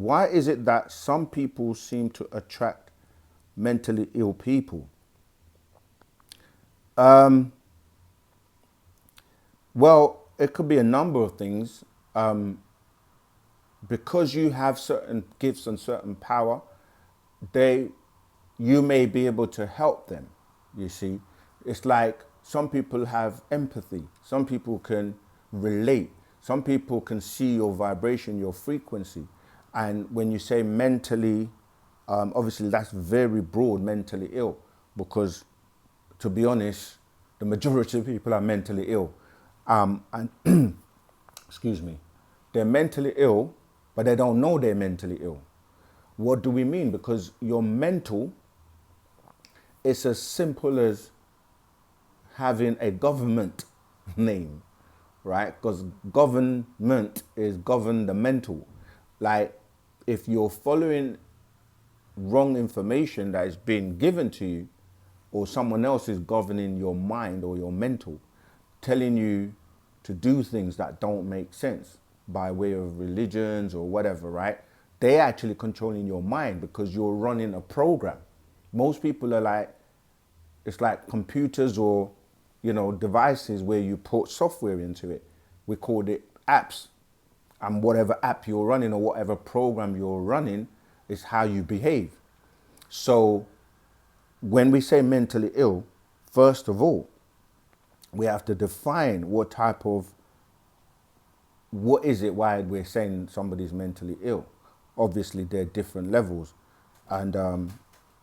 Why is it that some people seem to attract mentally ill people? Well, it could be a number of things. Because you have certain gifts and certain power, you may be able to help them. You see, it's like some people have empathy. Some people can relate. Some people can see your vibration, your frequency. And when you say mentally, obviously that's very broad, mentally ill, because to be honest, the majority of people are mentally ill. And excuse me, they're mentally ill, but they don't know they're mentally ill. What do we mean? Because your mental is as simple as having a government name, right? Because government is govern the mental. Like if you're following wrong information that is being given to you, or someone else is governing your mind or your mental, telling you to do things that don't make sense by way of religions or whatever, right? They're actually controlling your mind because you're running a program. Most people are like, it's like computers or, devices where you put software into it. We called it apps. And whatever app you're running or whatever program you're running is how you behave. So when we say mentally ill, first of all, we have to define what is it, why we're saying somebody's mentally ill. Obviously, there are different levels. And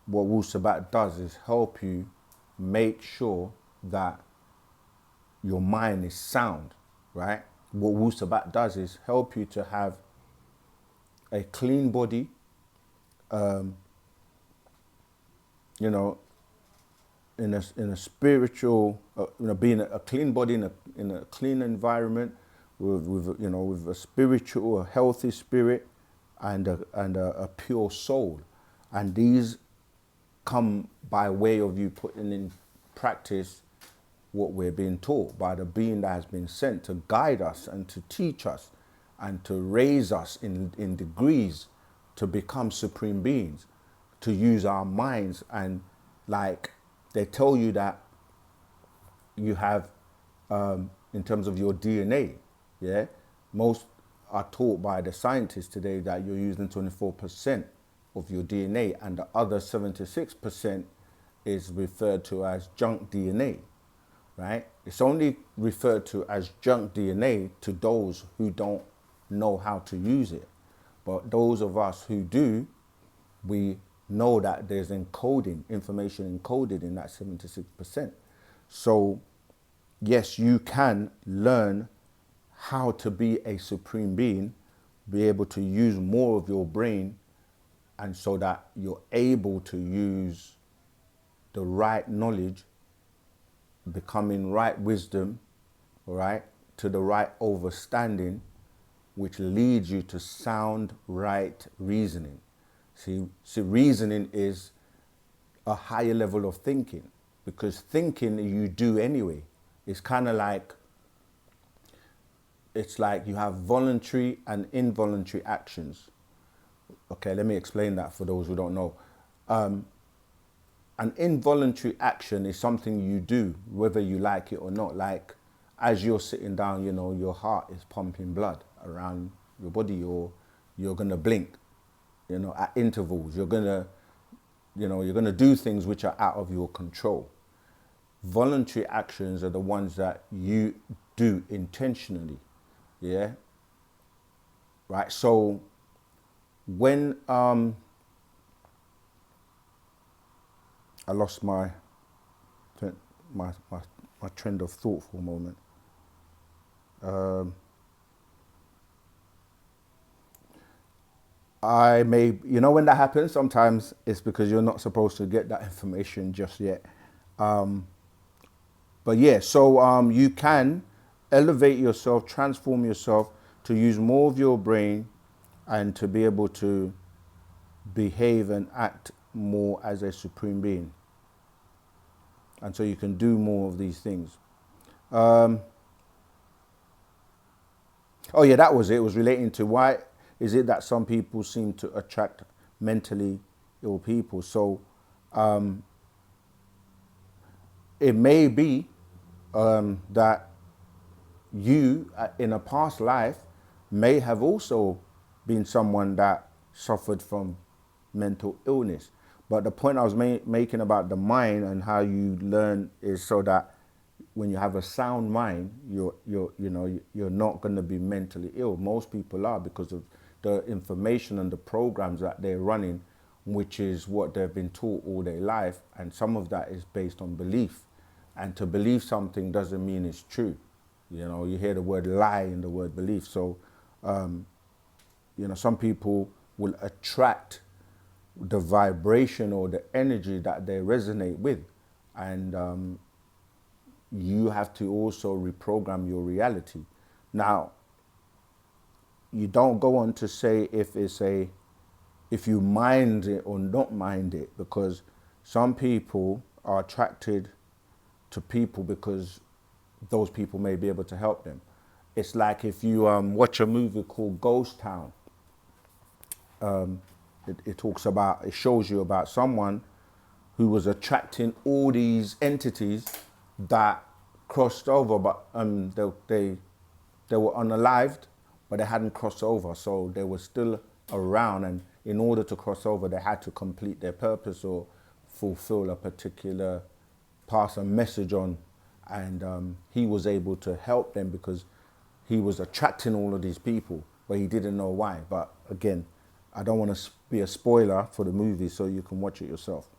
what Wu-Sabat does is help you make sure that your mind is sound, right? What Wu-Sabat does is help you to have a clean body, in a spiritual, being a clean body in a clean environment with a spiritual, a healthy spirit, and a pure soul, and these come by way of you putting in practice what we're being taught by the being that has been sent to guide us and to teach us and to raise us in degrees to become supreme beings, to use our minds. And like they tell you that you have, in terms of your DNA, yeah, most are taught by the scientists today that you're using 24% of your DNA, and the other 76% is referred to as junk DNA, right? It's only referred to as junk DNA to those who don't know how to use it. But those of us who do, we know that there's information encoded in that 76%. So yes, you can learn how to be a supreme being, be able to use more of your brain, and so that you're able to use the right knowledge, becoming right wisdom, right, to the right understanding, which leads you to sound right reasoning. See, reasoning is a higher level of thinking, because thinking you do anyway. It's kind of like, it's like you have voluntary and involuntary actions. Okay, let me explain that for those who don't know. An involuntary action is something you do, whether you like it or not. Like as you're sitting down, your heart is pumping blood around your body, or you're going to blink, at intervals. You're going to do things which are out of your control. Voluntary actions are the ones that you do intentionally. Yeah. Right. So when I lost my trend of thought for a moment. I may, when that happens, sometimes it's because you're not supposed to get that information just yet. But yeah, so you can elevate yourself, transform yourself to use more of your brain and to be able to behave and act more as a supreme being. And so you can do more of these things. Oh yeah, that was it. It was relating to why is it that some people seem to attract mentally ill people? So it may be that you, in a past life, may have also been someone that suffered from mental illness. But the point I was making about the mind and how you learn is so that when you have a sound mind, you're not going to be mentally ill. Most people are, because of the information and the programs that they're running, which is what they've been taught all their life, and some of that is based on belief. And to believe something doesn't mean it's true. You hear the word lie in the word belief. So, some people will attract the vibration or the energy that they resonate with. And you have to also reprogram your reality. Now, you don't go on to say if you mind it or not mind it, because some people are attracted to people because those people may be able to help them. It's like if you watch a movie called Ghost Town. It shows you about someone who was attracting all these entities that crossed over, but they were unalived, but they hadn't crossed over, so they were still around. And in order to cross over, they had to complete their purpose or fulfill a particular, pass a message on. And he was able to help them because he was attracting all of these people, but he didn't know why. But again, I don't want to be a spoiler for the movie, so you can watch it yourself.